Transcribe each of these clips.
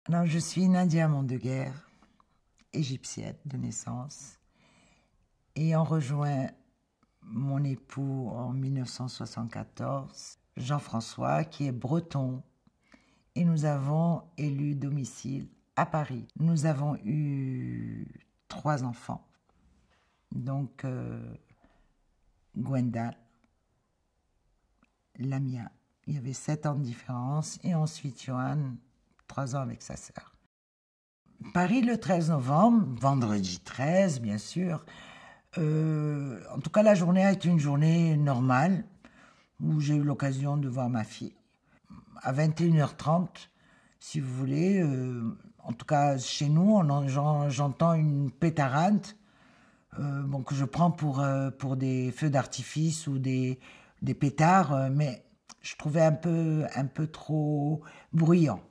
Alors, je suis Nadia Mondeguer, égyptienne de naissance, ayant rejoint mon époux en 1974, Jean-François, qui est breton, et nous avons élu domicile à Paris. Nous avons eu 3 enfants, donc Gwendal, Lamia, il y avait 7 ans de différence, et ensuite Johan, 3 ans avec sa sœur. Paris le 13 novembre, vendredi 13 bien sûr. En tout cas, la journée a été une journée normale où j'ai eu l'occasion de voir ma fille. À 21h30, si vous voulez, en tout cas chez nous, j'entends une pétarade que je prends pour des feux d'artifice ou des pétards, mais je trouvais un peu trop bruyant.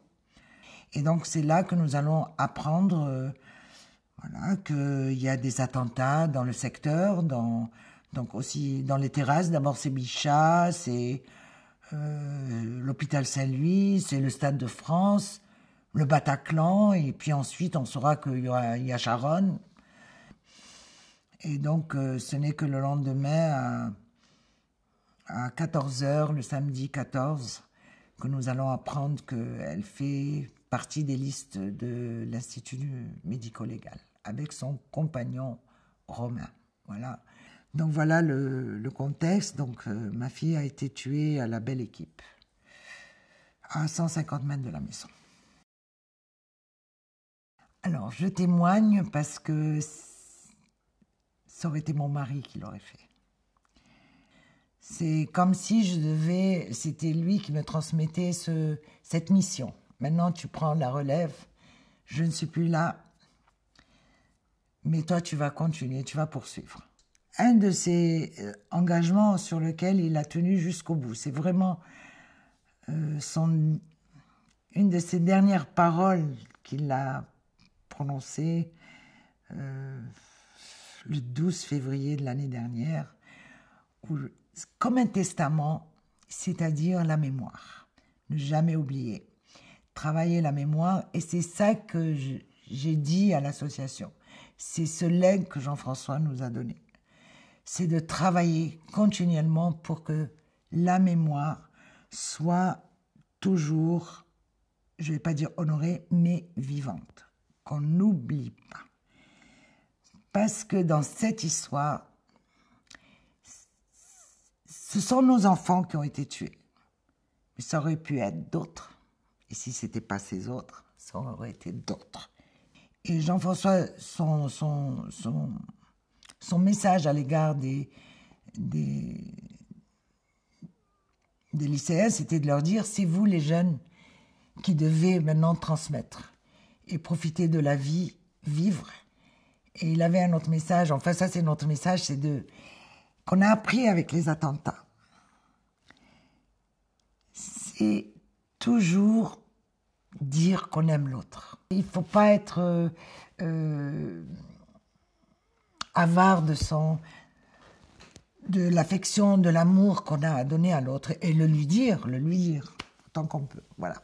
Et donc c'est là que nous allons apprendre qu'il y a des attentats dans le secteur, donc aussi dans les terrasses. D'abord c'est Bichat, c'est l'hôpital Saint-Louis, c'est le Stade de France, le Bataclan, et puis ensuite on saura qu'il y a Charonne. Et donc ce n'est que le lendemain à 14h, le samedi 14, que nous allons apprendre qu'elle fait partie des listes de l'Institut médico-légal, avec son compagnon Romain. Voilà. Donc voilà le contexte. Donc ma fille a été tuée à la Belle Équipe, à 150 mètres de la maison. Alors je témoigne parce que ça aurait été mon mari qui l'aurait fait. C'est comme si c'était lui qui me transmettait cette mission. Maintenant, tu prends la relève, je ne suis plus là, mais toi, tu vas continuer, tu vas poursuivre. Un de ces engagements sur lequel il a tenu jusqu'au bout, c'est vraiment une de ses dernières paroles qu'il a prononcées le 12 février de l'année dernière, comme un testament, c'est-à-dire la mémoire. Ne jamais oublier. Travailler la mémoire, et c'est ça que j'ai dit à l'association. C'est ce legs que Jean-François nous a donné. C'est de travailler continuellement pour que la mémoire soit toujours, je ne vais pas dire honorée, mais vivante. Qu'on n'oublie pas. Parce que dans cette histoire, ce sont nos enfants qui ont été tués. Mais ça aurait pu être d'autres. Et si ce n'était pas ces autres, ça aurait été d'autres. Et Jean-François, son message à l'égard des lycéens, c'était de leur dire, c'est vous les jeunes qui devez maintenant transmettre et profiter de la vie, vivre. Et il avait un autre message, enfin ça c'est notre message, c'est qu'on a appris avec les attentats. C'est toujours dire qu'on aime l'autre. Il ne faut pas être avare de l'affection, de l'amour qu'on a à donner à l'autre, et le lui dire, autant qu'on peut. Voilà.